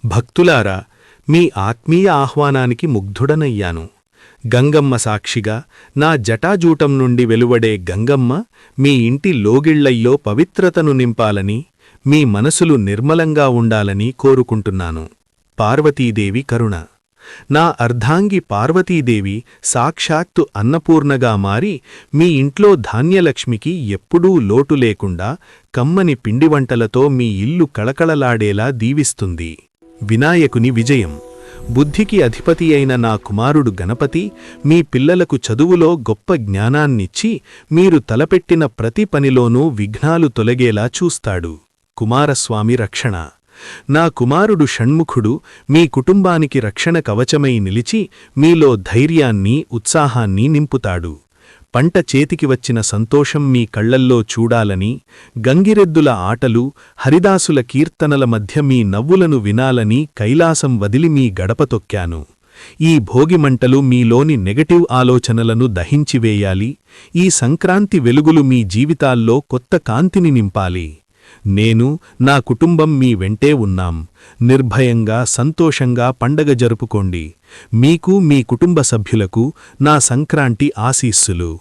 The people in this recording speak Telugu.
భక్తులారా, మీ ఆత్మీయ ఆహ్వానానికి ముగ్ధుడనయ్యాను. గంగమ్మ సాక్షిగా నా జటాజూటం నుండి వెలువడే గంగమ్మ మీ ఇంటి లోగిళ్లల్లో పవిత్రతను నింపాలని, మీ మనసులు నిర్మలంగా ఉండాలని కోరుకుంటున్నాను. పార్వతీదేవి కరుణ. నా అర్ధాంగి పార్వతీదేవి సాక్షాత్తు అన్నపూర్ణగా మారి మీ ఇంట్లో ధాన్యలక్ష్మికి ఎప్పుడూ లోటు లేకుండా కమ్మని పిండివంటలతో మీ ఇల్లు కళకళలాడేలా దీవిస్తుంది. వినాయకుని విజయం. బుద్ధికి అధిపతి అయిన నా కుమారుడు గణపతి మీ పిల్లలకు చదువులో గొప్ప జ్ఞానాన్నిచ్చి మీరు తలపెట్టిన ప్రతి పనిలోనూ విఘ్నాలు తొలగేలా చూస్తాడు. కుమారస్వామి రక్షణ. నా కుమారుడు షణ్ముఖుడు మీ కుటుంబానికి రక్షణ కవచమై నిలిచి మీలో ధైర్యాన్ని, ఉత్సాహాన్ని నింపుతాడు. పంట చేతికి వచ్చిన సంతోషం మీ కళ్లల్లో చూడాలని, గంగిరెద్దుల ఆటలు, హరిదాసుల కీర్తనల మధ్య మీ నవ్వులను వినాలని కైలాసం వదిలి మీ గడప తొక్కాను. ఈ భోగిమంటలు మీలోని నెగటివ్ ఆలోచనలను దహించివేయాలి. ఈ సంక్రాంతి వెలుగులు మీ జీవితాల్లో కొత్త కాంతిని నింపాలి. నేను, నా కుటుంబం మీ వెంటే ఉన్నాం. నిర్భయంగా, సంతోషంగా పండగ జరుపుకోండి. మీకు, మీ కుటుంబ సభ్యులకు నా సంక్రాంతి ఆశీస్సులు.